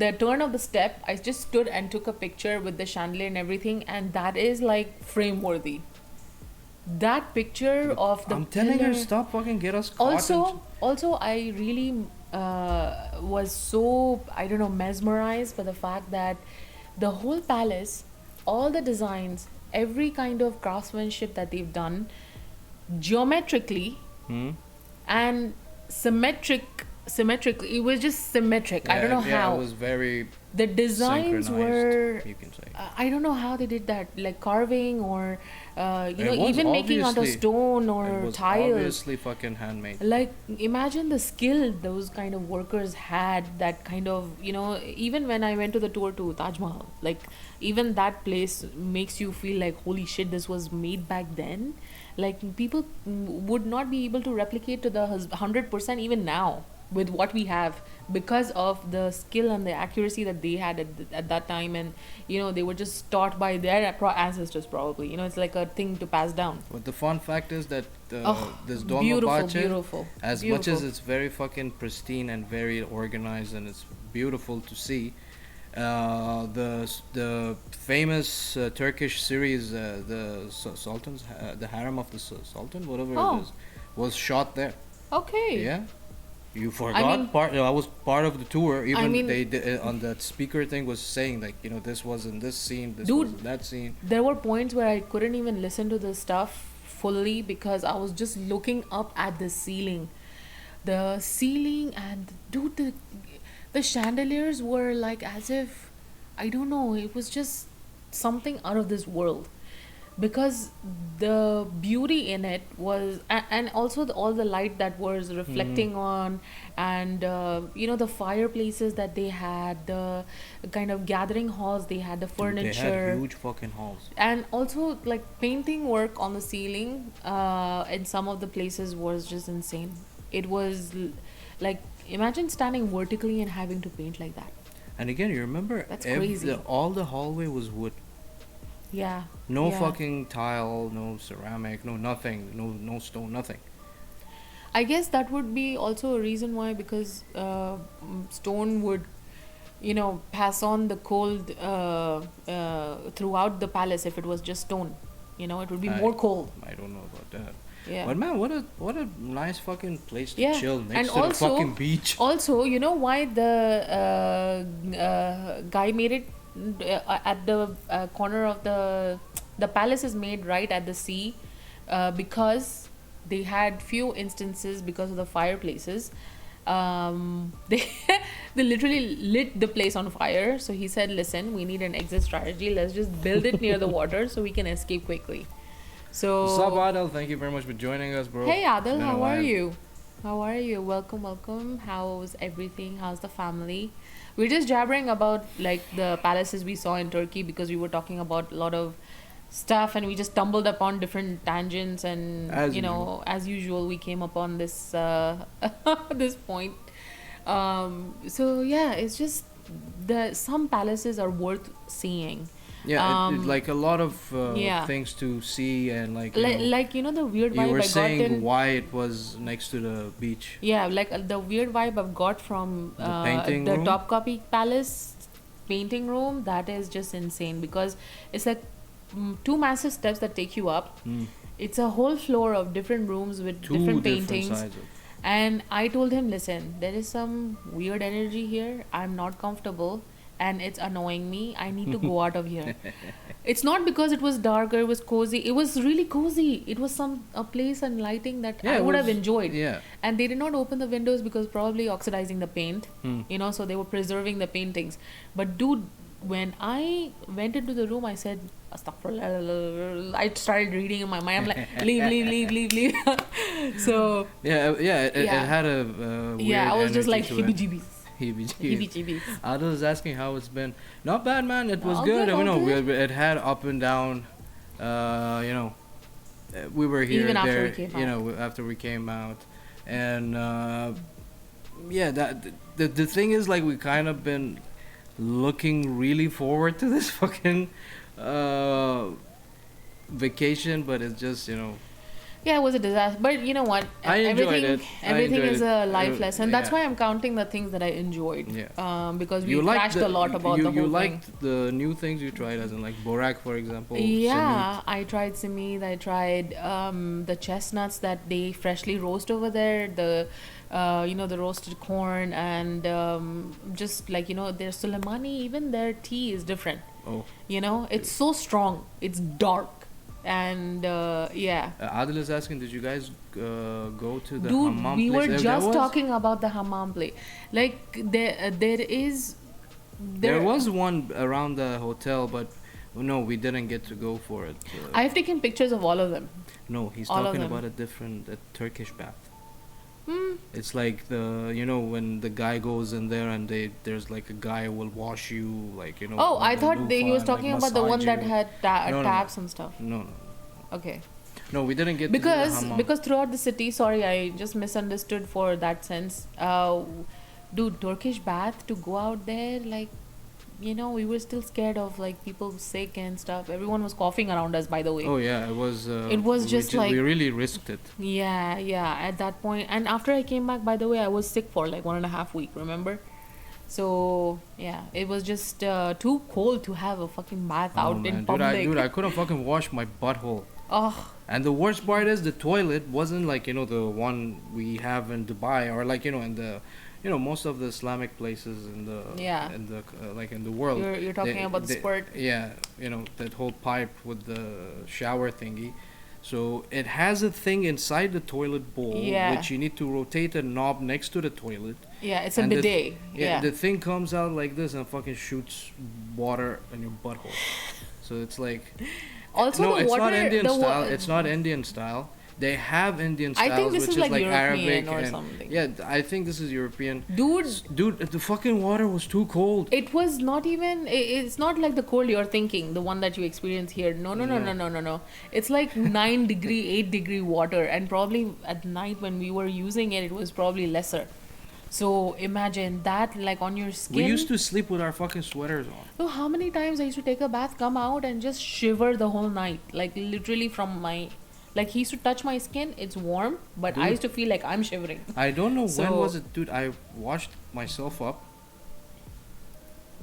the turn of the step. I just stood and took a picture with the chandelier and everything, and that is like frame worthy. That picture of the I'm telling pillar. her, stop fucking get us caught. Also, I really was so, I don't know, mesmerized by the fact that the whole palace, all the designs, every kind of craftsmanship that they've done, geometrically Hmm? and symmetrically, it was just symmetric. I don't know yeah, how it was very the designs synchronized, were. you can say. I don't know how they did that, like carving or It was even making out of obviously- stone It or was tiles. obviously fucking handmade. Like, imagine the skill those kind of workers had. That kind of, even when I went to the tour to Taj Mahal, like, even that place makes you feel like, holy shit, this was made back then. Like, people would not be able to replicate to the 100% even now with what we have, because of the skill and the accuracy that they had at that time. And they were just taught by their ancestors, probably. It's like a thing to pass down. But the fun fact is that Oh, this beautiful, Dolmabache, beautiful. as much as beautiful. it's very fucking pristine and very organized and it's beautiful to see, the famous Turkish series, Sultan's the Harem of the Sultan, whatever Oh. it is, was shot there. Okay. Yeah. You forgot mean- part. I was part of the tour. Even mean- they on that speaker thing was saying like, this was in this scene, this Dude. was in that scene. There were points where I couldn't even listen to the stuff fully because I was just looking up at the ceiling. The ceiling, and dude, the chandeliers were like as if, I don't know, it was just something out of this world. Because the beauty in it was, and also all the light that was reflecting on, and the fireplaces that they had, the kind of gathering halls they had, the Dude, furniture, they had huge fucking halls. and also like painting work on the ceiling in some of the places was just insane. It was like, imagine standing vertically and having to paint like that. And again, you remember That's crazy. all the hallway was wood. Yeah. No yeah. fucking tile, no ceramic, no nothing, no stone, nothing. I guess that would be also a reason why, because stone would, pass on the cold throughout the palace. If it was just stone, it would be more cold. I don't know about that. Yeah. But man, what a nice fucking place to Yeah, chill next and to the also- fucking beach. Also, you know why the guy made it at the corner of the palace is made right at the sea, because they had few instances because of the fireplaces. They they literally lit the place on fire. So he said, "Listen, we need an exit strategy. Let's just build it near the water so we can escape quickly." So, What's up, Adel? Thank you very much for joining us, bro. hey It's Adil, been a how are while. you? How are you? Welcome. How's everything? How's the family? We're just jabbering about like the palaces we saw in Turkey, because we were talking about a lot of stuff and we just stumbled upon different tangents, and As as usual we came upon this this point. So yeah, it's just some palaces are worth seeing. Yeah, it, like a lot of yeah. things to see, and like The weird vibe you were I got saying in. why it was next to the beach. Yeah, like the weird vibe I've got from The painting the room? Topkapi Palace painting room. That is just insane, because it's like two massive steps that take you up. Mm. It's a whole floor of different rooms with Two different different paintings. sides of And I told him, listen, there is some weird energy here. I'm not comfortable and it's annoying me. I need to go out of here. It's not because it was dark or it was cozy. It was really cozy. It was some a place and lighting that Yeah, I it would have was. enjoyed. Yeah. And they did not open the windows because probably oxidizing the paint, Hmm. so they were preserving the paintings. But dude, when I went into the room, I said, Astaghfirullah. I started reading in my mind. I'm like, leave, leave, leave, leave, leave. So, Yeah, yeah. It yeah. had a weird Yeah, I was just like, energy to it. heebie-jeebies. Heebie-jeebies. Heebie-jeebies. Adil is asking how it's been. Not bad, man. It was All good. good, all good. It had up and down. We were here Even and after there. we came out. After we came out, and yeah, the thing is, like, we kind of been looking really forward to this fucking uh, vacation, but it's just Yeah, it was a disaster. But you know what? I enjoyed it. Everything is a life Uh, lesson. That's yeah. why I'm counting the things that I enjoyed. Yeah. Because we You liked crashed a lot about the whole you thing. liked the new things you tried, as in like borak, for example. Yeah, I tried simit. I tried the chestnuts that they freshly roast over there. The roasted corn and just like their suleimani. Even their tea is different. Oh, It's so strong. It's dark, and yeah. Adil is asking, did you guys go to the Dude, hammam we place? were There just was- talking about the hammam play. Like there is. There was one around the hotel, but no, we didn't get to go for it. I've taken pictures of all of them. No, he's all of talking them. about a Turkish bath. Hmm. It's like when the guy goes in there and there's like a guy who will wash you, like Oh, with I the thought he was loofah and, talking like, about the one massage that you. had No, no, taps and stuff. No, no, Okay. no. We didn't get to do Because the hammam. because throughout the city, sorry, I just misunderstood for that sense. Dude, Turkish bath to go out there, like, we were still scared of like people sick and stuff. Everyone was coughing around us, by the way. Oh yeah, it was. It was just like- we really risked it. Yeah, yeah, at that point. And after I came back, by the way, I was sick for like 1.5 weeks, remember? So, yeah, it was just too cold to have a fucking bath Oh, out man. in public. Dude, I couldn't fucking wash my butthole. Oh, And the worst part is the toilet wasn't like the one we have in Dubai, or like in the most of the Islamic places in the Yeah. like in the world. you're talking about the squirt. Yeah, that whole pipe with the shower thingy. So it has a thing inside the toilet bowl, Yeah. which you need to rotate a knob next to the toilet. Yeah, it's a And the- bidet. Yeah. The thing comes out like this and fucking shoots water in your butthole. So it's like Also, no, the it's water. not Indian the wa- style. It's not Indian style. They have Indian styles, I think this which is like like European Arabic or and something. yeah, I think this is European. Dude, The fucking water was too cold. it was not even. It's not like the cold you're thinking, the one that you experience here. No, no, no, no, no, no, no. It's like 9 degree, 8 degree water, and probably at night when we were using it, it was probably lesser. So imagine that, like on your skin. We used to sleep with our fucking sweaters on. So how many times I used to take a bath, come out, and just shiver the whole night, like literally from my. Like he used to touch my skin, it's warm, but I Dude. used to feel like I'm shivering. I don't know when So- was it, dude. I washed myself up.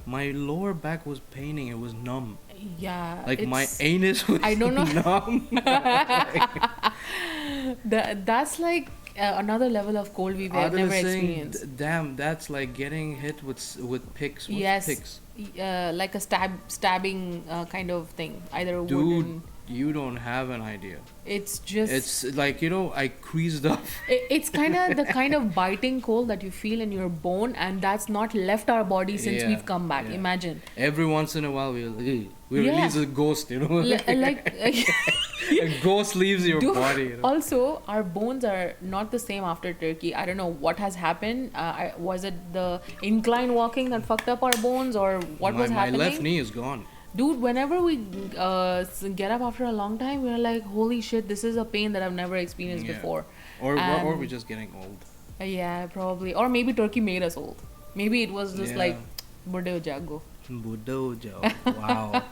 My lower back was paining. It was numb. Yeah. Like my it's- anus was I don't know. numb. That's like another level of cold we've Adil never is saying, experienced. damn, that's like getting hit with picks. What's Yes. picks? Like a stabbing kind of thing. Either a Dude, wooden. you don't have an idea. It's just. It's like I creased up. It's kind of the kind of biting cold that you feel in your bone, and that's not left our body since Yeah, we've come back. yeah. Imagine. Every once in a while, we Yeah. release a ghost. Like. A ghost leaves your Dude, body. Also, our bones are not the same after Turkey. I don't know what has happened. Was it the incline walking that fucked up our bones, or what was my happening? left knee is gone. Dude, whenever we get up after a long time, we're like, holy shit, this is a pain that I've never experienced Yeah. before. Or And- we're just getting old. Yeah, probably. Or maybe Turkey made us old. Maybe it was just Yeah. like, Bude ho jago. Budojo. Wow.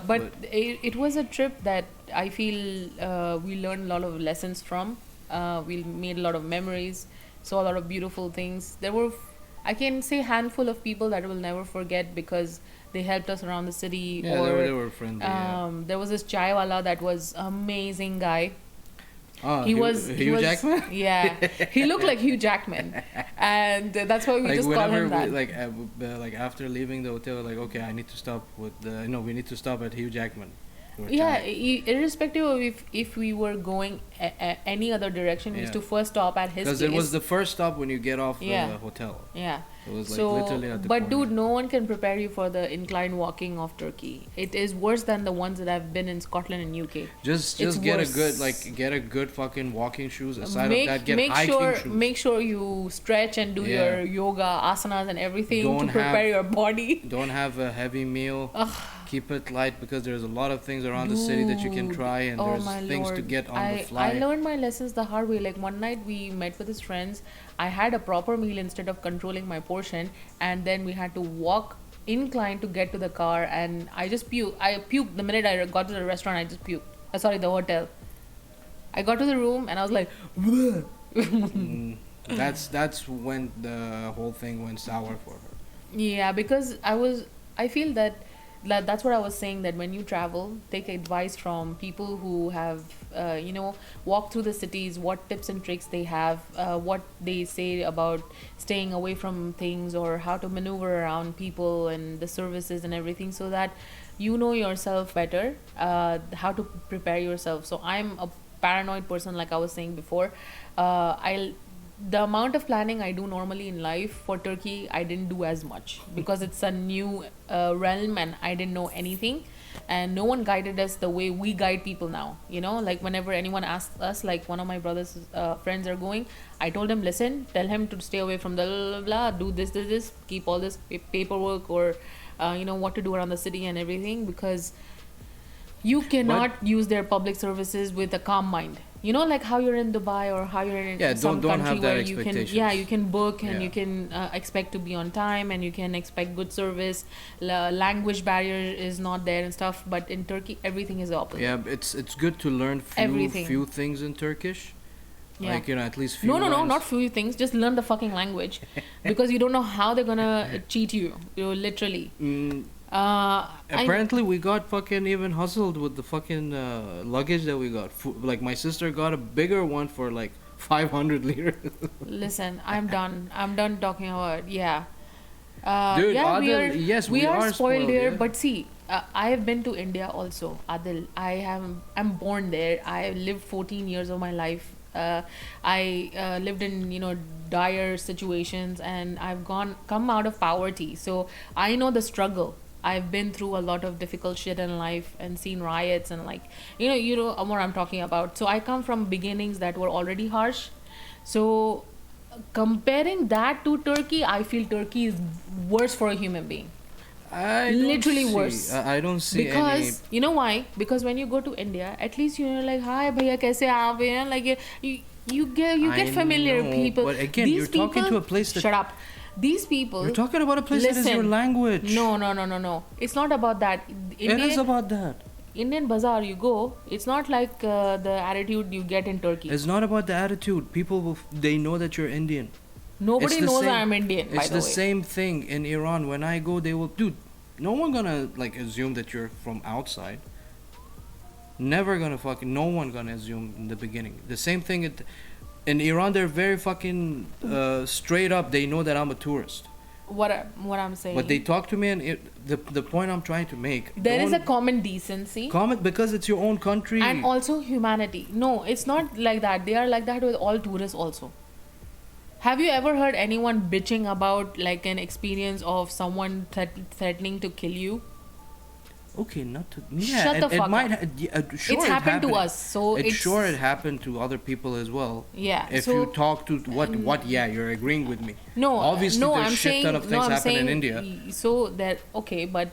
But it was a trip that I feel we learned a lot of lessons from. We made a lot of memories, saw a lot of beautiful things. There were, I can say, handful of people that I will never forget because they helped us around the city. Yeah, or they were friendly. Yeah. there was this chai wala that was amazing guy. Oh, He was Hugh Jackman. yeah, he looked like Hugh Jackman, and that's why we Like just call whenever him that. like after leaving the hotel, like okay, I need to stop with the no, we need to stop at Hugh Jackman. We're Yeah, tired. irrespective of if we were going any other direction, we used Yeah, to first stop at his because it was place. the first stop when you get off Yeah, the hotel. yeah. It was like So, literally at the but corner. dude, no one can prepare you for the incline walking of Turkey. It is worse than the ones that I've been in Scotland and UK. It's Just get a good worse. get a good fucking walking shoes. Aside of that, get hiking shoes. Make sure you stretch and do Yeah. your yoga asanas and everything to Don't prepare have your body. don't have a heavy meal. Keep it light because there's a lot of things around the city that you can Dude, try, and oh there's my things to lord. get on the I fly. learned my lessons the hard way. Like one night we met with his friends. I had a proper meal instead of controlling my portion, and then we had to walk incline to get to the car, and I just puked. I puked the minute I got to the restaurant. I just puked. Sorry, the hotel. I got to the room and I was like, Mm, that's when the whole thing went sour for her. yeah, because I feel that that's what I was saying, that when you travel, take advice from people who have walked through the cities, what tips and tricks they have, what they say about staying away from things, or how to maneuver around people and the services and everything, so that you know yourself better, how to prepare yourself. So I'm a paranoid person, like I was saying before. I'll The amount of planning I do normally in life for Turkey, I didn't do as much because it's a new realm and I didn't know anything. And no one guided us the way we guide people now. You know, like whenever anyone asks us, like one of my brother's friends are going, I told him, listen, tell him to stay away from the blah, blah, blah, do this, keep all this paperwork, or, what to do around the city and everything, because you But cannot use their public services with a calm mind. You know, like how you're in Dubai or how you're in yeah, some don't country have that where you can, yeah, you expectations. can book and Yeah. you can expect to be on time and you can expect good service. Language barrier is not there and stuff. But in Turkey, everything is the opposite. Yeah, it's good to learn Everything. few things in Turkish. Yeah. Like, at least few No, lines. not few things. Just learn the fucking language, because you don't know how they're gonna cheat you. You literally. Mm, I apparently we got fucking even hustled with the fucking luggage that we got. Like my sister got a bigger one for like 500 lira. listen. I'm done. I'm done talking about, yeah. Dude, Yeah, Adil, yes, we are are spoiled spoiled, here. yeah. But see, I have been to India also, Adil. I'm born there. I lived 14 years of my life. I lived in dire situations, and I've come out of poverty. So I know the struggle. I've been through a lot of difficult shit in life and seen riots and, like, you know what I'm talking about. So I come from beginnings that were already harsh. So comparing that to Turkey, I feel Turkey is worse for a human being. I don't Literally see, worse. I don't see any. Because you know why? Because when you go to India, at least you're like, hi bhaiya, kaise aap hain? Like you get I familiar know, people. but again, These you're talking people, to a place that shut up. These people, you're talking about a place that is your listen. language. No. It's not about that. It is about that. Indian bazaar you go, it's not like the attitude you get in Turkey. It's not about the attitude. People they know that you're Indian. Nobody It's the knows same- I'm Indian, by It's the the way. same thing in Iran. When I go, they will, dude. No one gonna like assume that you're from outside. Never gonna fucking. No one gonna assume in the beginning. The same thing in Iran. They're very fucking straight up. They know that I'm a tourist. What I'm saying. But they talk to me, and the point I'm trying to make. There is a don't common decency. comment because it's your own country. And also humanity. No, it's not like that. They are like that with all tourists also. Have you ever heard anyone bitching about like an experience of someone threatening to kill you? Okay, not to. Yeah, Shut the it fuck might. up. Sure, It's it happened to happened. us, so It's it's sure it happened to other people as well. Yeah. If so you talk to what? Yeah, you're agreeing with me. no, Obviously, no, there's I'm shit saying ton of things no, I'm happen in saying India. So that okay, but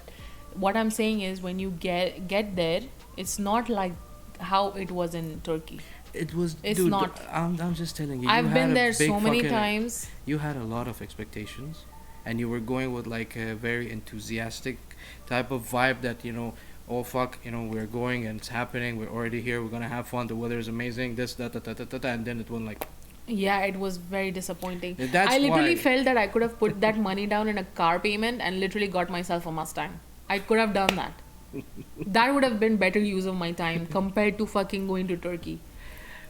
what I'm saying is when you get there, it's not like how it was in Turkey. It was. It's Dude, not. I'm just telling you. I've you been had a there big so many fucking- times. You had a lot of expectations, and you were going with like a very enthusiastic type of vibe that oh fuck, we're going and it's happening. We're already here. We're gonna have fun. The weather is amazing. This, that, and then it went like. Yeah, it was very disappointing. That's I literally why- felt that I could have put that money down in a car payment and literally got myself a Mustang. I could have done that. That would have been better use of my time compared to fucking going to Turkey.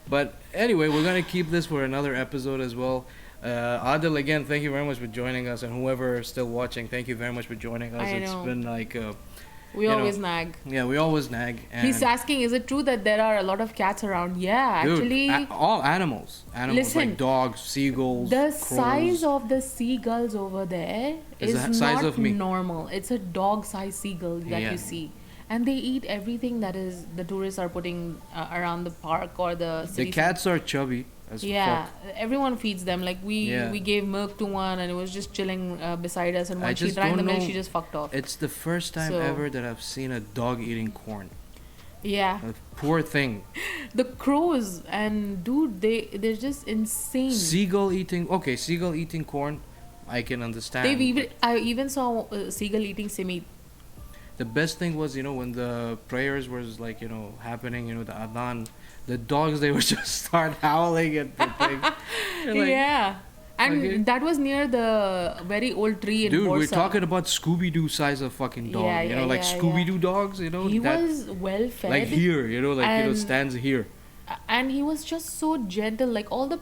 But anyway, we're gonna keep this for another episode as well. Adil, again, thank you very much for joining us, and whoever is still watching, thank you very much for joining us. I It's know. been like, We you know, always nag. yeah, we always nag. And He's asking, is it true that there are a lot of cats around? Yeah, dude, actually. all animals Listen, like dogs, seagulls, The crows. size of the seagulls over there Is is the size not of me. normal. It's a dog-sized seagull that Yeah. you see, and they eat everything that is the tourists are putting around the park or the The city. cats are chubby as Yeah, fuck. everyone feeds them. Like Yeah. we gave milk to one, and it was just chilling beside us. And I when she just drank the don't milk, know- she just fucked off. It's the first time So- ever that I've seen a dog eating corn. Yeah, A poor thing. the crows and dude, they're just insane. Seagull eating corn, I can understand. I even saw a seagull eating simi. The best thing was, when the prayers was like, happening, the adhan, the dogs, they would just start howling at the thing. You're like, Yeah. And okay. that was near the very old tree in dude, we're Borsa. talking about Scooby-Doo size of fucking dog. Yeah, Like yeah, Scooby-Doo dogs, He that, was well fed. like here, and- stands here. And he was just so gentle. Like all the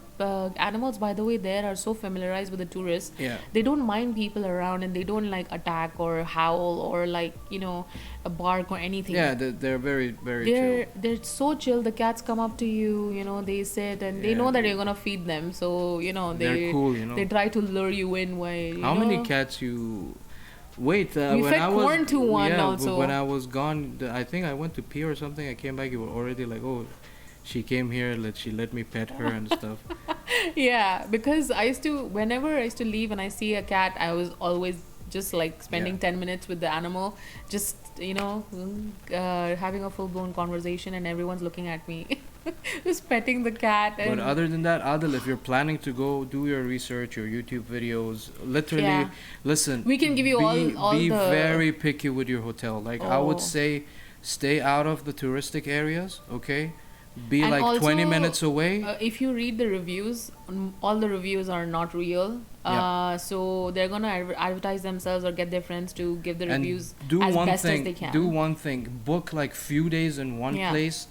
animals, by the way, there are so familiarized with the tourists. Yeah. They don't mind people around, and they don't like attack or howl or like a bark or anything. Yeah, they're very, very They're chill. they're so chill. The cats come up to you, they sit and they Yeah, know that dude. you're gonna feed them. So They're cool, they try to lure you in. While How many cats you... Wait, We when fed I was... corn to one yeah, also. when I was gone, I think I went to pee or something. I came back, you were already like, oh, she came here, she let me pet her and stuff. Yeah, because whenever I used to leave and I see a cat, I was always just like spending Yeah. 10 minutes with the animal, just having a full blown conversation, and everyone's looking at me, just petting the cat. But And other than that, Adil, if you're planning to go do your research, your YouTube videos, literally, Yeah. listen. We can give you all be the- very picky with your hotel. Like I would Oh. say, stay out of the touristic areas. Okay, be And like 20 also, minutes away. if you read the reviews, all the reviews are not real. Yeah. So they're gonna advertise themselves or get their friends to give the And reviews do as one best thing. as they can. Do one thing. Book like few days in one Yeah. place.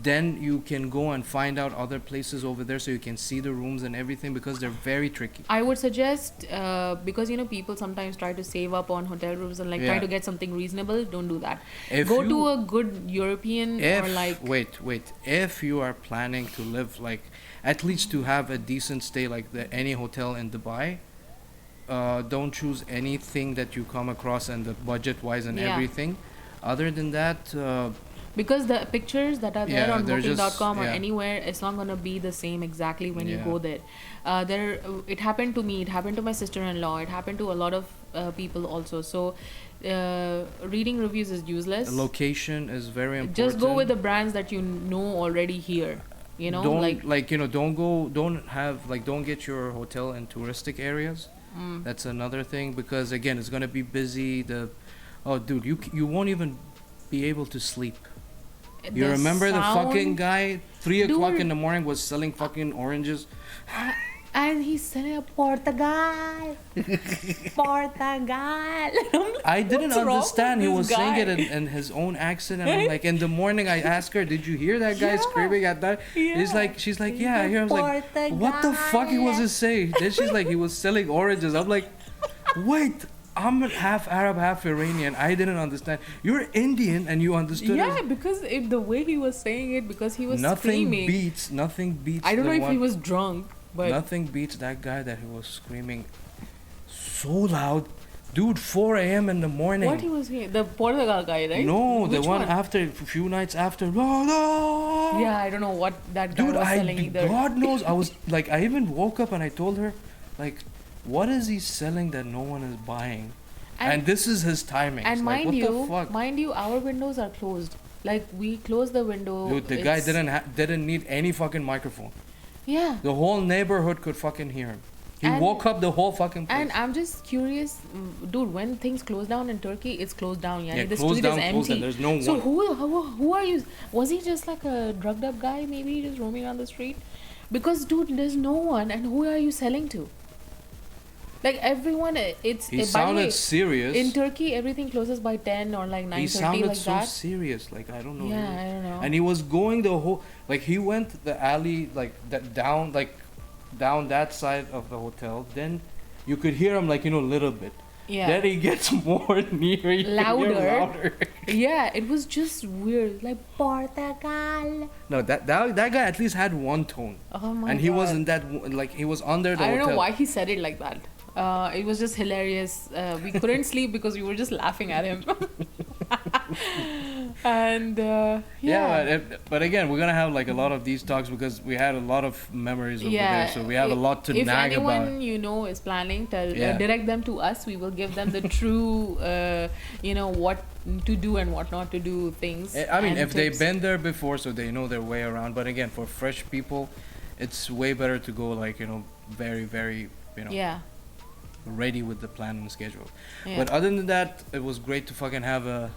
Then you can go and find out other places over there, so you can see the rooms and everything, because they're very tricky. I would suggest because people sometimes try to save up on hotel rooms and like try Yeah. to get something reasonable. Don't do that. If Go you- to a good European or like wait, if you are planning to live like, at least to have a decent stay like any hotel in Dubai, don't choose anything that you come across and the budget wise and Yeah. everything. Other than that, because the pictures that are there Yeah, on they're just- booking.com or yeah. anywhere, it's not gonna be the same exactly when you Yeah. go there. It happened to me. It happened to my sister-in-law. It happened to a lot of people also. So reading reviews is useless. location is very important. Just go with the brands that you know already here. Don't get your hotel in touristic areas. That's another thing, because again, it's gonna be busy. Dude, you won't even be able to sleep. You The remember the fucking sound- guy 3 o'clock Dude. in the morning was selling fucking oranges. And he's selling a Portugal. Portugal. I didn't What's wrong understand. He with was this saying it guy? in his own accent, and I'm like, in the morning I asked her, "Did you hear that guy Yeah. screaming at that?" She's like, "Yeah." I hear. I was like, "What the fuck he was he saying?" Then she's like, "He was selling oranges." I'm like, "Wait, I'm half Arab, half Iranian. I didn't understand. You're Indian, and you understood." Yeah, it. because the way he was saying it, because he was screaming. Nothing beats. I don't know the if he one- was drunk, but Nothing beats that guy that he was screaming so loud, dude. 4 a.m. in the morning. what he was saying, the Portugal guy, right? No, the Which one after a few nights after. No, no. Yeah, I don't know what that guy Dude, was selling either. God knows. I was like, I even woke up and I told her, like, what is he selling that no one is buying? And this is his timing. And like, what the fuck? mind you, our windows are closed. Like we closed the window. Dude, the guy it's- didn't need any fucking microphone. Yeah. The whole neighborhood could fucking hear him. He And- woke up the whole fucking place. And I'm just curious, dude. When things close down in Turkey, it's closed down. Yeah, the closed street down, is closed empty. down. There's no so one. who are you? Was he just like a drugged up guy? Maybe just roaming around the street? Because dude, there's no one. And who are you selling to? Like everyone, it's He by the sounded way, serious. in Turkey everything closes by 10 or like He 9:30 sounded like so that. serious. Like I don't know. Yeah, I don't know. And he was going the whole like he went the alley like that down like down that side of the hotel. Then you could hear him like a little bit. Yeah. Then he gets more near. You can hear Louder. louder. Yeah, it was just weird. Like Portugal. No, that guy at least had one tone. Oh my And he God. wasn't like he was under the I don't hotel. know why he said it like that. It was just hilarious. We couldn't sleep because we were just laughing at him. And Yeah, but again, we're gonna have like a lot of these talks because we had a lot of memories over there, so we have a lot to if nag anyone about. you know is planning, Yeah. direct them to us. We will give them the true, what to do and what not to do things. I mean, and if they've tips. been there before, so they know their way around. But again, for fresh people, it's way better to go like very, very Yeah. ready with the plan and schedule. Yeah. But other than that, it was great to fucking have a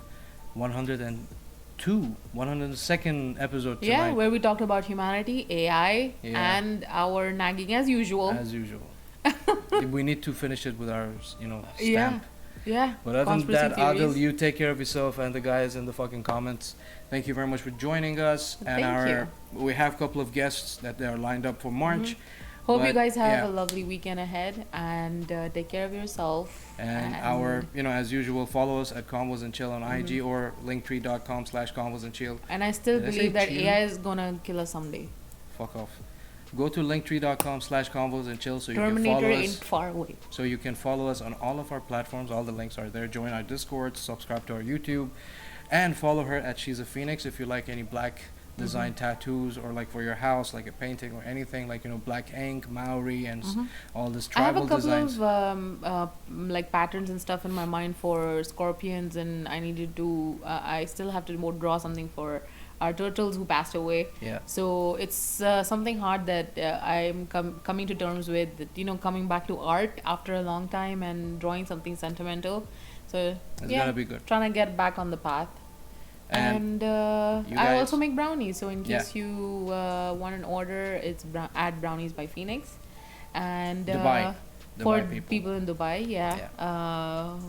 102nd episode tonight. Yeah, where we talked about humanity, AI, Yeah. and our nagging as usual. As usual. We need to finish it with our stamp. Yeah. Yeah. But other than Conspiracy that, Adil, theories. you take care of yourself and the guys in the fucking comments. Thank you very much for joining us. And Thank we have a couple of guests that are lined up for March. Hope you But, guys have yeah. a lovely weekend ahead and take care of yourself. And our, as usual, follow us at Convos and Chill on IG or linktree.com/Convos and Chill. And I still Did I say believe that chill? AI is gonna kill us someday. Fuck off. Go to linktree.com/Convos and Chill so you can Terminator follow ain't us. far away. So you can follow us on all of our platforms. All the links are there. Join our Discord, subscribe to our YouTube, and follow her at She's a Phoenix if you like any black design tattoos or like for your house, like a painting or anything like black ink, Maori, and all this I have a tribal couple designs. of like patterns and stuff in my mind for scorpions, and I needed to. I still have to more draw something for our turtles who passed away. Yeah. So it's something hard that I'm coming to terms with. That, coming back to art after a long time and drawing something sentimental. So It's yeah, gonna be good. trying to get back on the path. And you I guys- also make brownies. So in Yeah. case you want an order, it's at Brownies by Phoenix. And Dubai. for Dubai people. people in Dubai,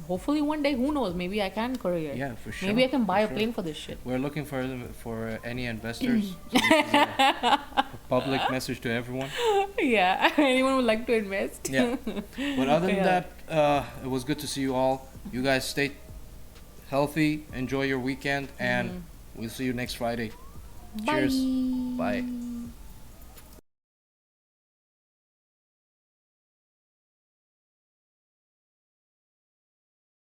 hopefully one day, who knows? Maybe I can courier. Yeah, for sure. Maybe I can buy for a sure. plane for this shit. We're looking for any investors. So this is a public message to everyone. Yeah, anyone would like to invest? Yeah. But other than that, it was good to see you all. You guys stay healthy, enjoy your weekend, and we'll see you next Friday. Bye. Cheers. Bye.